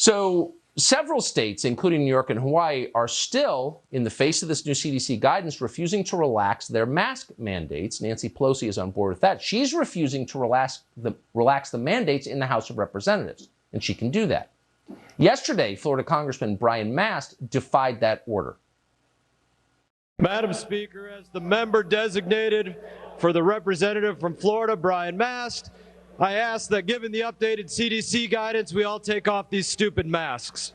So several states, including New York and Hawaii, are still, in the face of this new CDC guidance, refusing to relax their mask mandates. Nancy Pelosi is on board with that. She's refusing to relax the mandates in the House of Representatives, and she can do that. Yesterday, Florida Congressman Brian Mast defied that order. Madam Speaker, as the member designated for the representative from Florida, Brian Mast, I ask that given the updated CDC guidance, we all take off these stupid masks.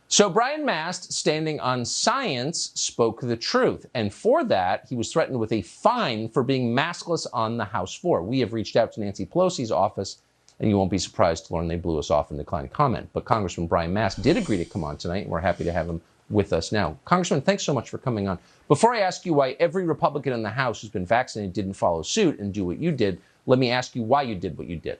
So Brian Mast, standing on science, spoke the truth. And for that, he was threatened with a fine for being maskless on the House floor. We have reached out to Nancy Pelosi's office, and you won't be surprised to learn they blew us off and declined comment. But Congressman Brian Mast did agree to come on tonight, and we're happy to have him with us now. Congressman, thanks so much for coming on. Before I ask you why every Republican in the House who's been vaccinated didn't follow suit and do what you did, let me ask you why you did what you did.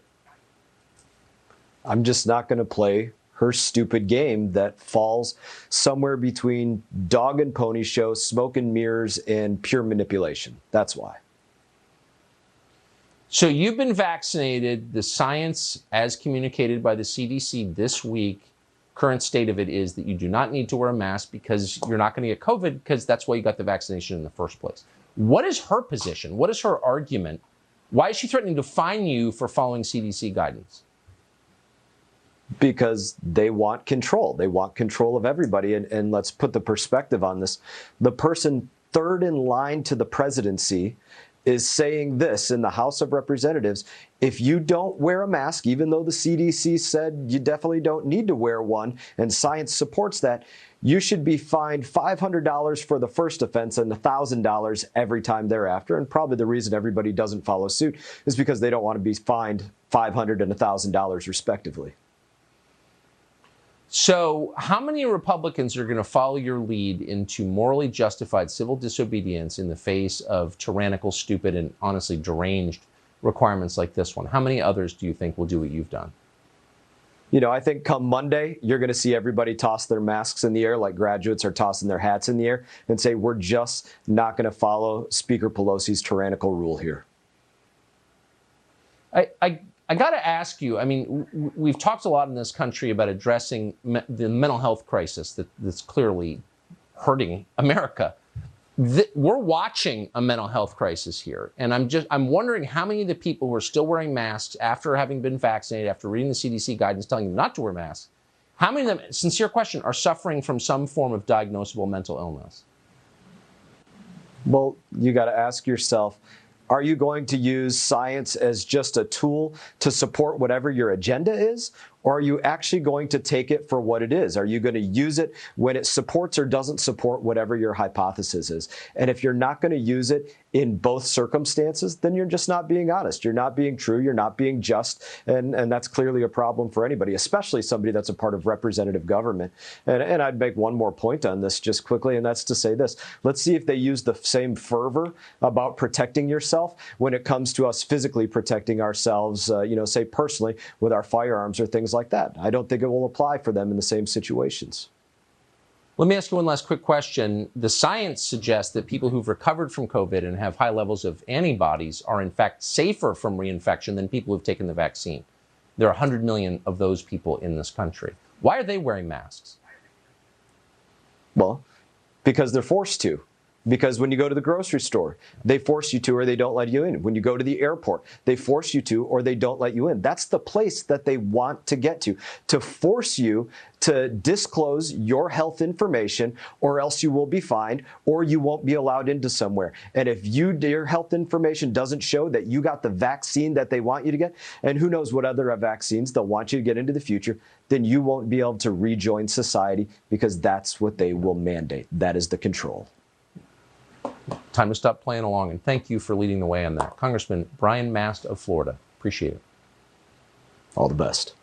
I'm just not going to play her stupid game that falls somewhere between dog and pony show, smoke and mirrors, and pure manipulation. That's why. So you've been vaccinated. The science, as communicated by the CDC this week, current state of it is that you do not need to wear a mask because you're not going to get COVID, because that's why you got the vaccination in the first place. What is her position? What is her argument? Why is she threatening to fine you for following CDC guidance? Because they want control. They want control of everybody. And let's put the perspective on this. The person third in line to the presidency is saying this in the House of Representatives: if you don't wear a mask, even though the CDC said you definitely don't need to wear one, and science supports that, you should be fined $500 for the first offense and $1,000 every time thereafter. And probably the reason everybody doesn't follow suit is because they don't want to be fined $500 and $1,000 respectively. So how many Republicans are going to follow your lead into morally justified civil disobedience in the face of tyrannical, stupid, and honestly deranged requirements like this one? How many others do you think will do what you've done? You know, I think come Monday, you're going to see everybody toss their masks in the air like graduates are tossing their hats in the air and say, we're just not going to follow Speaker Pelosi's tyrannical rule here. I got to ask you, I mean, we've talked a lot in this country about addressing the mental health crisis that's clearly hurting America. We're watching a mental health crisis here. And I'm wondering how many of the people who are still wearing masks after having been vaccinated, after reading the CDC guidance telling them not to wear masks, how many of them, sincere question, are suffering from some form of diagnosable mental illness? Well, you got to ask yourself, are you going to use science as just a tool to support whatever your agenda is? Or are you actually going to take it for what it is? Are you going to use it when it supports or doesn't support whatever your hypothesis is? And if you're not going to use it in both circumstances, then you're just not being honest. You're not being true. You're not being just. And that's clearly a problem for anybody, especially somebody that's a part of representative government. And I'd make one more point on this just quickly, and that's to say this. Let's see if they use the same fervor about protecting yourself when it comes to us physically protecting ourselves, say personally with our firearms or things like that. I don't think it will apply for them in the same situations. Let me ask you one last quick question. The science suggests that people who've recovered from COVID and have high levels of antibodies are in fact safer from reinfection than people who've taken the vaccine. There are 100 million of those people in this country. Why are they wearing masks? Well, because they're forced to. Because when you go to the grocery store, they force you to or they don't let you in. When you go to the airport, they force you to or they don't let you in. That's the place that they want to get to force you to disclose your health information, or else you will be fined or you won't be allowed into somewhere. And if your health information doesn't show that you got the vaccine that they want you to get, and who knows what other vaccines they'll want you to get into the future, then you won't be able to rejoin society, because that's what they will mandate. That is the control. Time to stop playing along, and thank you for leading the way on that. Congressman Brian Mast of Florida. Appreciate it. All the best.